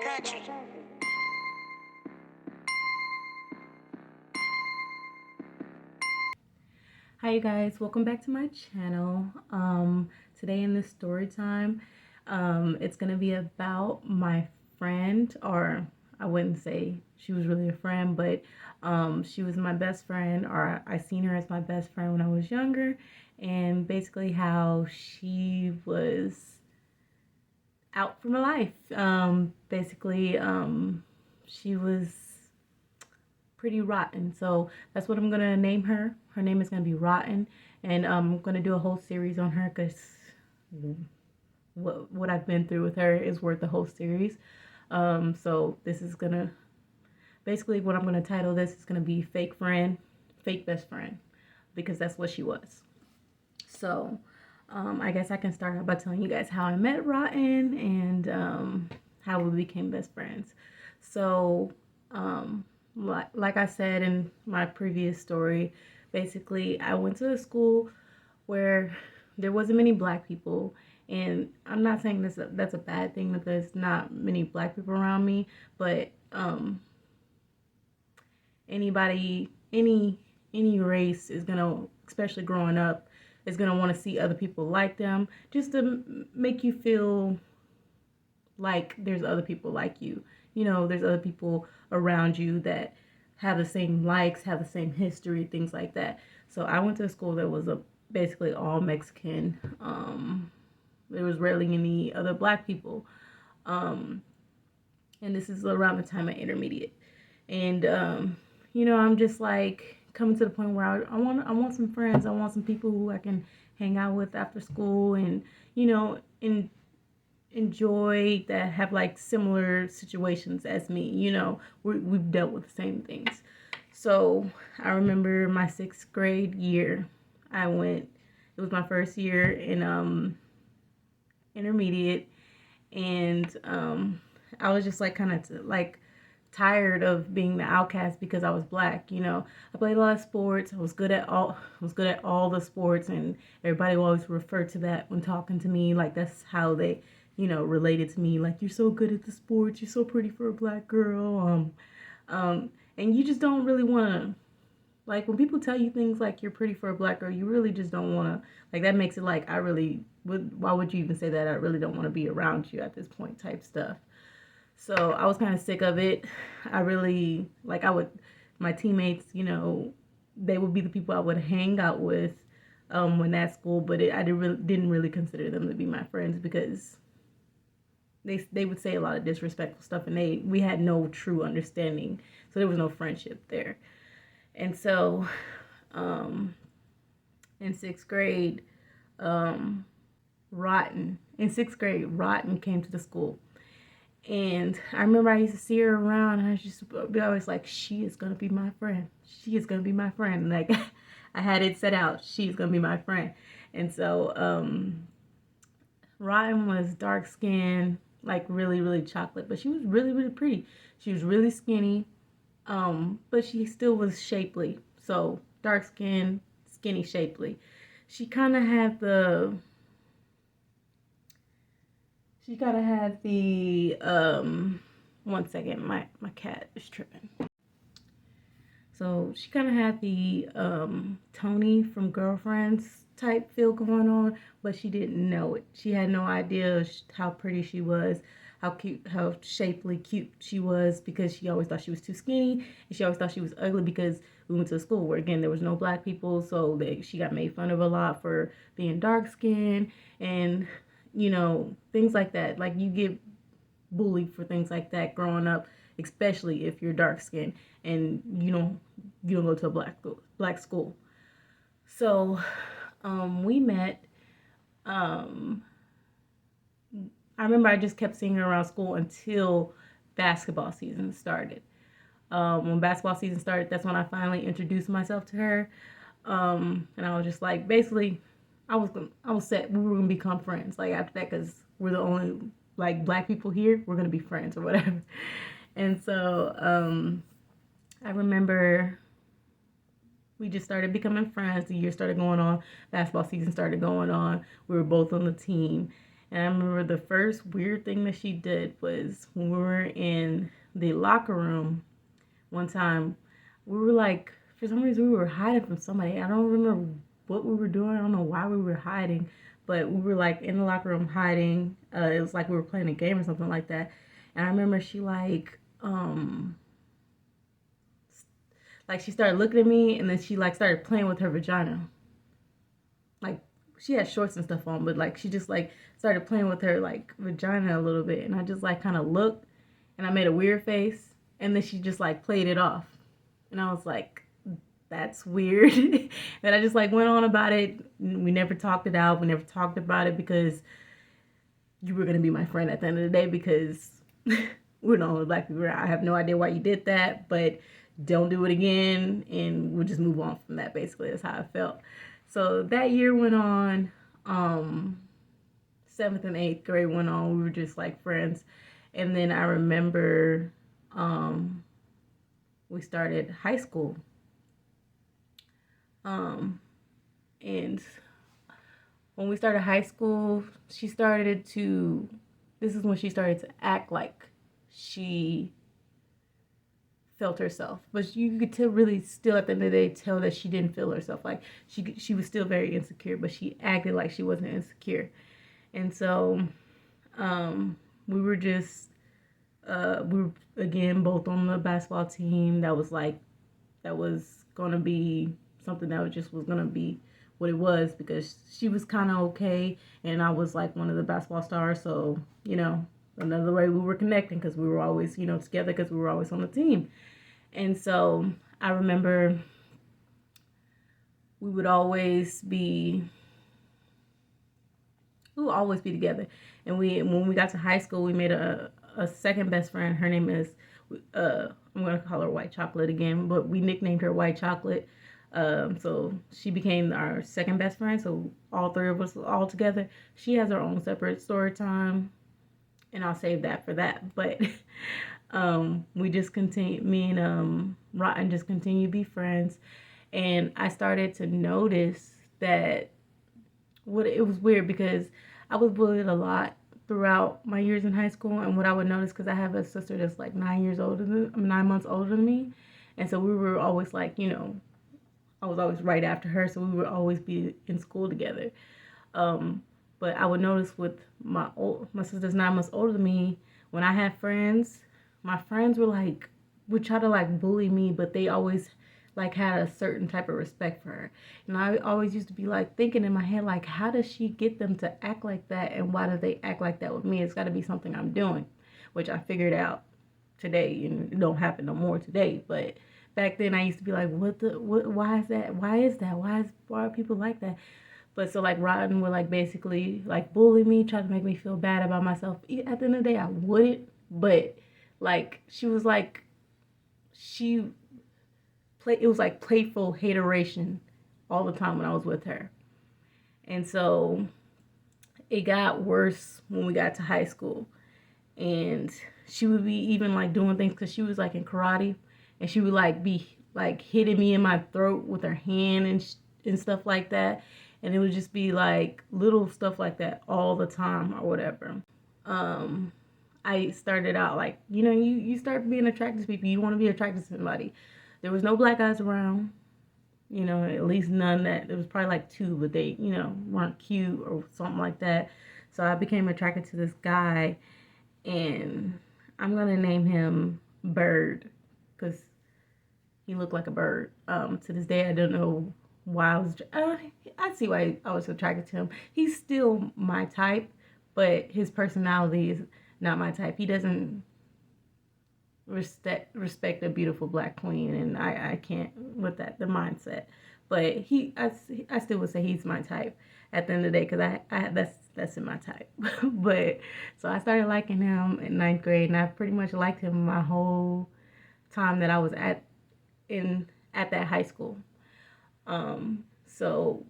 country. Hi you guys, welcome back to my channel. Today in this story time, it's gonna be about my friend, or I wouldn't say she was really a friend, but she was my best friend, or I seen her as my best friend when I was younger, and basically how she was out for my life. She was pretty rotten. So that's what I'm gonna name her. Her name is gonna be Rotten, and I'm gonna do a whole series on her because what I've been through with her is worth the whole series. So this is gonna basically what I'm gonna title this is gonna be Fake Friend, Fake Best Friend, because that's what she was. So I guess I can start out by telling you guys how I met Rotten and how we became best friends. So like I said in my previous story, basically I went to a school where there wasn't many black people, and I'm not saying that's a bad thing that there's not many black people around me, but anybody any race is gonna, especially growing up, is gonna want to see other people like them, just to make you feel like there's other people like you. You know, there's other people around you that have the same likes, have the same history, things like that. So I went to a school that was basically all Mexican. There was rarely any other black people. Um, and this is around the time of intermediate. And I'm just like coming to the point where I want some friends. I want some people who I can hang out with after school, and and enjoy, that have like similar situations as me. We've dealt with the same things. So I remember my 6th grade year. I went. It was my first year in intermediate, and I was just like kind of like tired of being the outcast because I was black. I played a lot of sports. I was good at all the sports, and everybody will always refer to that when talking to me. Like that's how they, related to me. Like, you're so good at the sports. You're so pretty for a black girl. And you just don't really want to, like, when people tell you things like you're pretty for a black girl, you really just don't want to, like, that makes it like, I really would, why would you even say that? I really don't want to be around you at this point type stuff. So I was kind of sick of it. I really, like, my teammates, they would be the people I would hang out with when at school, but I didn't really consider them to be my friends because they would say a lot of disrespectful stuff, and we had no true understanding, so there was no friendship there. And so in 6th grade, um, Rotten came to the school. And I remember I used to see her around, and I just be always like, she is gonna be my friend. She is gonna be my friend. Like, I had it set out. She's gonna be my friend. And so Ryan was dark skinned, like really, really chocolate, but she was really, really pretty. She was really skinny, but she still was shapely. So dark skin, skinny, shapely. She kind of had the She gotta have the one second, my cat is tripping. So she kind of had the Tony from Girlfriends type feel going on, but she didn't know it. She had no idea how pretty she was, how cute, how shapely cute she was, because she always thought she was too skinny, and she always thought she was ugly because we went to a school where, again, there was no black people, so she got made fun of a lot for being dark skinned, and things like that. Like, you get bullied for things like that growing up, especially if you're dark skinned and you don't go to a black school. So we met. Um, I remember I just kept seeing her around school until basketball season started. When basketball season started, that's when I finally introduced myself to her. And I was just like, basically, I was set. We were gonna become friends. Like, after that, because we're the only like black people here. We're gonna be friends or whatever. And so I remember we just started becoming friends. The year started going on. Basketball season started going on. We were both on the team. And I remember the first weird thing that she did was when we were in the locker room one time, we were like, for some reason, we were hiding from somebody. I don't remember what we were doing. I don't know why we were hiding, but we were like in the locker room hiding. It was like we were playing a game or something like that. And I remember she like she started looking at me, and then she like started playing with her vagina. Like she had shorts and stuff on, but like she just like started playing with her like vagina a little bit, and I just like kind of looked, and I made a weird face, and then she just like played it off, and I was like, that's weird. And I just like went on about it. We never talked it out. We never talked about it because you were gonna be my friend at the end of the day, because we're not black people. I have no idea why you did that, but don't do it again, and we'll just move on from that. Basically, that's how I felt. So that year went on. 7th and 8th grade went on. We were just like friends, and then I remember we started high school. And when we started high school, this is when she started to act like she felt herself. But you could really still at the end of the day tell that she didn't feel herself. Like she was still very insecure, but she acted like she wasn't insecure. And so we were just, we were again both on the basketball team. That was going to be something that was going to be what it was, because she was kind of okay, and I was like one of the basketball stars. So, another way we were connecting, because we were always, together, because we were always on the team. And so I remember we would always be together. And when we got to high school, we made a second best friend. Her name is, I'm going to call her White Chocolate again, but we nicknamed her White Chocolate. So she became our second best friend. So all three of us all together. She has her own separate story time, and I'll save that for that. But we just continue, me and Rotten just continue to be friends. And I started to notice that it was weird, because I was bullied a lot throughout my years in high school. And what I would notice, because I have a sister that's like 9 months older than me, and so we were always like, I was always right after her, so we would always be in school together. But I would notice with my sister's 9 months older than me, when I had friends, my friends would try to like bully me, but they always like had a certain type of respect for her. And I always used to be like thinking in my head, like, how does she get them to act like that, and why do they act like that with me? It's got to be something I'm doing, which I figured out today, and it don't happen no more today. But back then I used to be like, why is that? Why are people like that? But so like Rotten would like basically like bully me, try to make me feel bad about myself. At the end of the day, I wouldn't, but like she was like, it was like playful hateration all the time when I was with her. And so it got worse when we got to high school, and she would be even like doing things, because she was like in karate, and she would like be like hitting me in my throat with her hand and stuff like that. And it would just be like little stuff like that all the time or whatever. I started out like, you start being attracted to people. You want to be attracted to somebody. There was no black guys around, at least none that, there was probably like 2, but they, weren't cute or something like that. So I became attracted to this guy, and I'm going to name him Bird, because he looked like a bird. To this day, I don't know why I see why I was attracted to him. He's still my type, but his personality is not my type. He doesn't respect a beautiful black queen, and I can't with that, the mindset. But I still would say he's my type at the end of the day, because I that's in my type. But so I started liking him in 9th grade, and I pretty much liked him my whole time that I was at that high school. So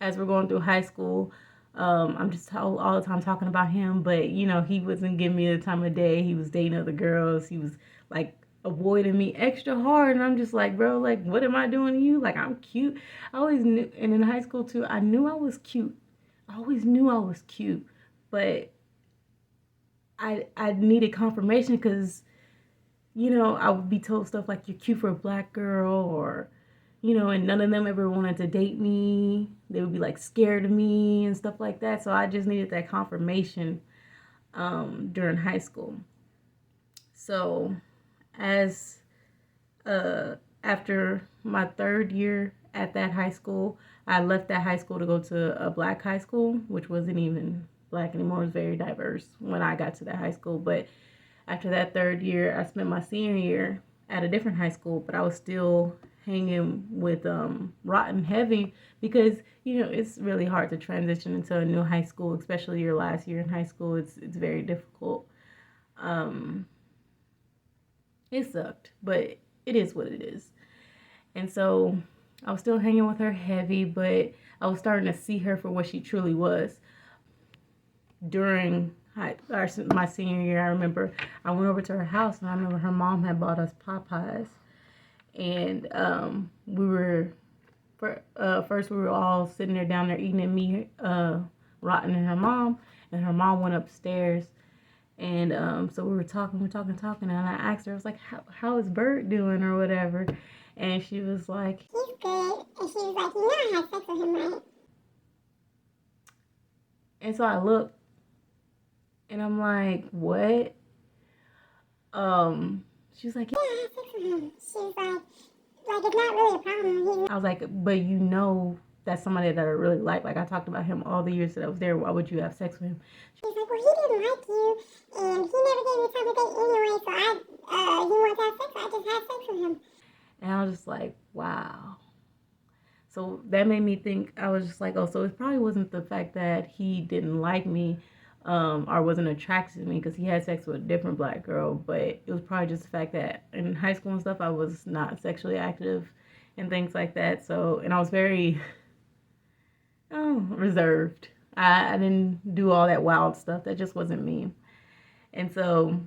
as we're going through high school, I'm just all the time talking about him, but he wasn't giving me the time of day. He was dating other girls. He was like avoiding me extra hard, and I'm just like, bro, like, what am I doing to you? Like, I'm cute. I always knew, and in high school too, I knew I was cute. I always knew I was cute, but I needed confirmation because, you know, I would be told stuff like you're cute for a black girl, or, you know, and none of them ever wanted to date me. They would be like scared of me and stuff like that. So I just needed that confirmation during high school. So as after my third year at that high school, I left that high school to go to a black high school, which wasn't even black anymore. It was very diverse when I got to that high school. But after that third year, I spent my senior year at a different high school, but I was still hanging with Rotten heavy because, you know, it's really hard to transition into a new high school, especially your last year in high school. It's very difficult. Um, it sucked, but it is what it is. And so I was still hanging with her heavy, but I was starting to see her for what she truly was. During my senior year, I remember I went over to her house, and I remember her mom had bought us Popeyes. And we were, first we were all sitting there down there eating, and me, Rotten, and her mom went upstairs. And so we were talking, and I asked her, I was like, how is Bert doing or whatever? And she was like, he's good. And she was like, you know I had sex with him, right? And so I looked, and I'm like, what? She was like, yeah, I had sex with him. She was like, it's not really a problem. I was like, but you know that's somebody that I really like I talked about him all the years that I was there. Why would you have sex with him? She's like, well, he didn't like you, and he never gave me time to date anyway, so he wanted to have sex, I just had sex with him. And I was just like, wow. So that made me think, I was just like, oh, so it probably wasn't the fact that he didn't like me, or wasn't attracted to me because he had sex with a different black girl, but it was probably just the fact that in high school and stuff, I was not sexually active and things like that. So, and I was very reserved. I didn't do all that wild stuff. That just wasn't me. And so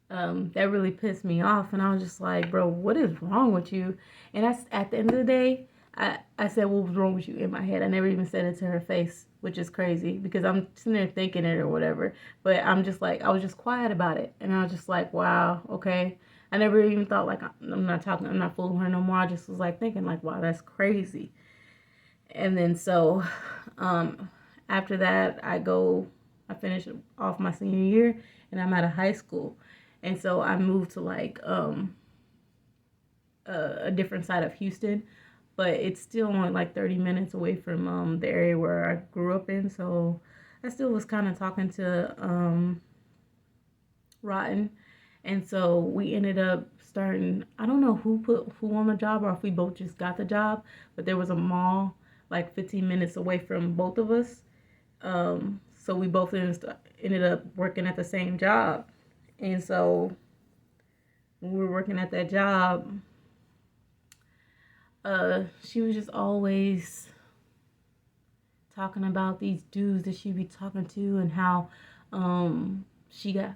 that really pissed me off. And I was just like, bro, what is wrong with you? And at the end of the day, I said, what was wrong with you in my head? I never even said it to her face, which is crazy because I'm sitting there thinking it or whatever. But I'm just like, I was just quiet about it. And I was just like, wow, okay. I never even thought like, I'm not fooling her no more. I just was like thinking like, wow, that's crazy. And then so after that, I finished off my senior year, and I'm at a high school. And so I moved to like a different side of Houston, but it's still only like 30 minutes away from the area where I grew up in. So I still was kind of talking to Rotten. And so we ended up starting, I don't know who put who on the job or if we both just got the job, but there was a mall like 15 minutes away from both of us. So we both ended up working at the same job. And so when we were working at that job, she was just always talking about these dudes that she be talking to and how she got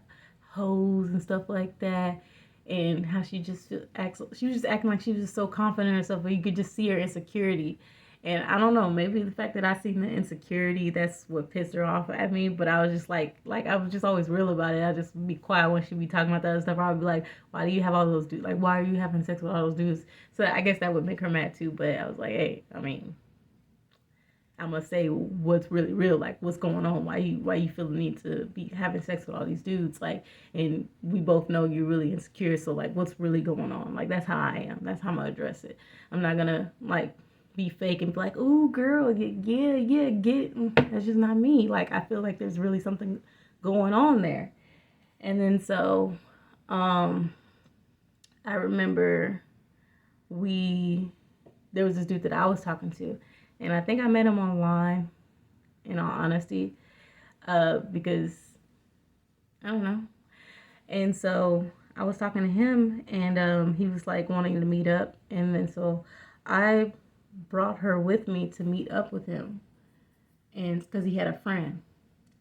hoes and stuff like that, and how she was just acting like she was just so confident in herself, but you could just see her insecurity. And I don't know, maybe the fact that I seen the insecurity, that's what pissed her off at me. But I was just like I was just always real about it. I just be quiet when she be talking about that other stuff. I would be like, why do you have all those dudes? Like, why are you having sex with all those dudes? So I guess that would make her mad too. But I was like, hey, I mean, I must say what's really real, like what's going on, why you feel the need to be having sex with all these dudes, like, and we both know you're really insecure, so like what's really going on? Like that's how I am. That's how I'm gonna address it. I'm not gonna like be fake and be like, ooh girl, yeah, get that's just not me. Like I feel like there's really something going on there. And then so I remember there was this dude that I was talking to, and I think I met him online, in all honesty, because I don't know. And so I was talking to him, and he was like wanting to meet up, and then so I brought her with me to meet up with him, and because he had a friend.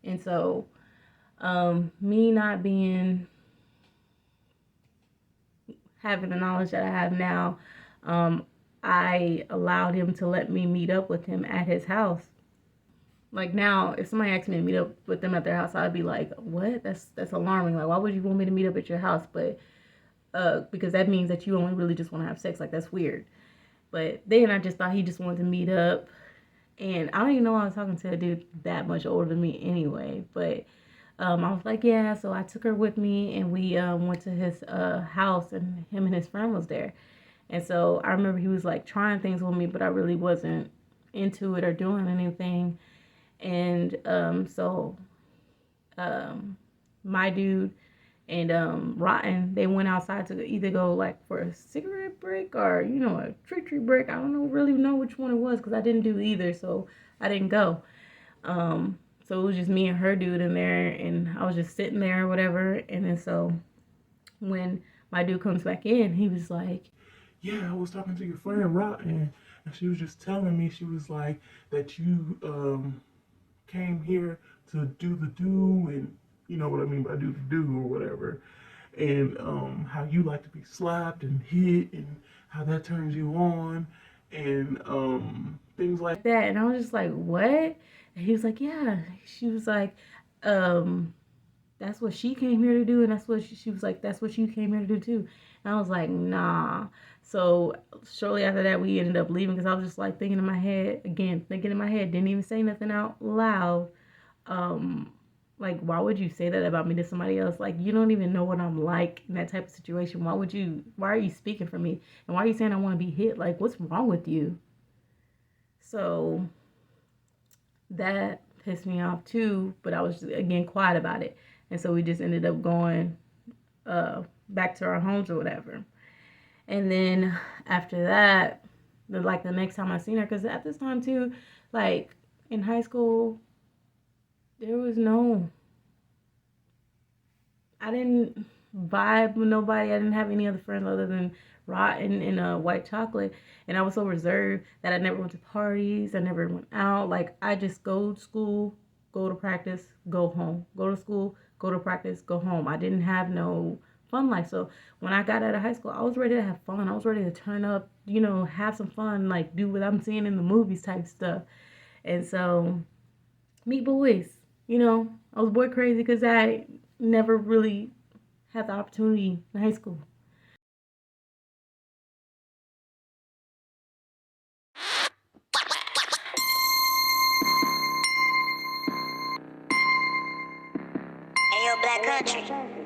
And so me not having the knowledge that I have now, I allowed him to let me meet up with him at his house. Like now, if somebody asked me to meet up with them at their house, I'd be like, "What? That's alarming. Like, why would you want me to meet up at your house?" But because that means that you only really just want to have sex. Like that's weird. But then I just thought he just wanted to meet up, and I don't even know why I was talking to a dude that much older than me anyway. But I was like, yeah. So I took her with me, and we went to his house, and him and his friend was there. And so I remember he was like trying things with me, but I really wasn't into it or doing anything. And so my dude and Rotten, they went outside to either go like for a cigarette break or a tree break. I don't know really know which one it was because I didn't do either, so I didn't go. So it was just me and her dude in there, and I was just sitting there or whatever. And then so when my dude comes back in, he was like, "Yeah, I was talking to your friend Rotten, and she was just telling me, she was like that you came here to do the do, and you know what I mean by do the do or whatever, and how you like to be slapped and hit, and how that turns you on, and things like that. And I was just like, what? And he was like, yeah. She was like, um, that's what she came here to do, and that's what she was like, that's what you came here to do too. And I was like, nah. So shortly after that, we ended up leaving because I was just like thinking in my head, didn't even say nothing out loud. Um, like, why would you say that about me to somebody else? Like, you don't even know what I'm like in that type of situation. Why are you speaking for me? And why are you saying I want to be hit? Like, what's wrong with you? So that pissed me off too, but I was again quiet about it. And so we just ended up going back to our homes or whatever. And then after that, the next time I seen her, because at this time too, like in high school, there was no, I didn't vibe with nobody. I didn't have any other friends other than Rotten and White Chocolate. And I was so reserved that I never went to parties. I never went out. Like I just go to school, go to practice, go home. Go to school, go to practice, go home. I didn't have no fun life. So when I got out of high school, I was ready to have fun. I was ready to turn up, have some fun, like do what I'm seeing in the movies type stuff. And so meet boys, I was boy crazy because I never really had the opportunity in high school. Ayo, Black Country.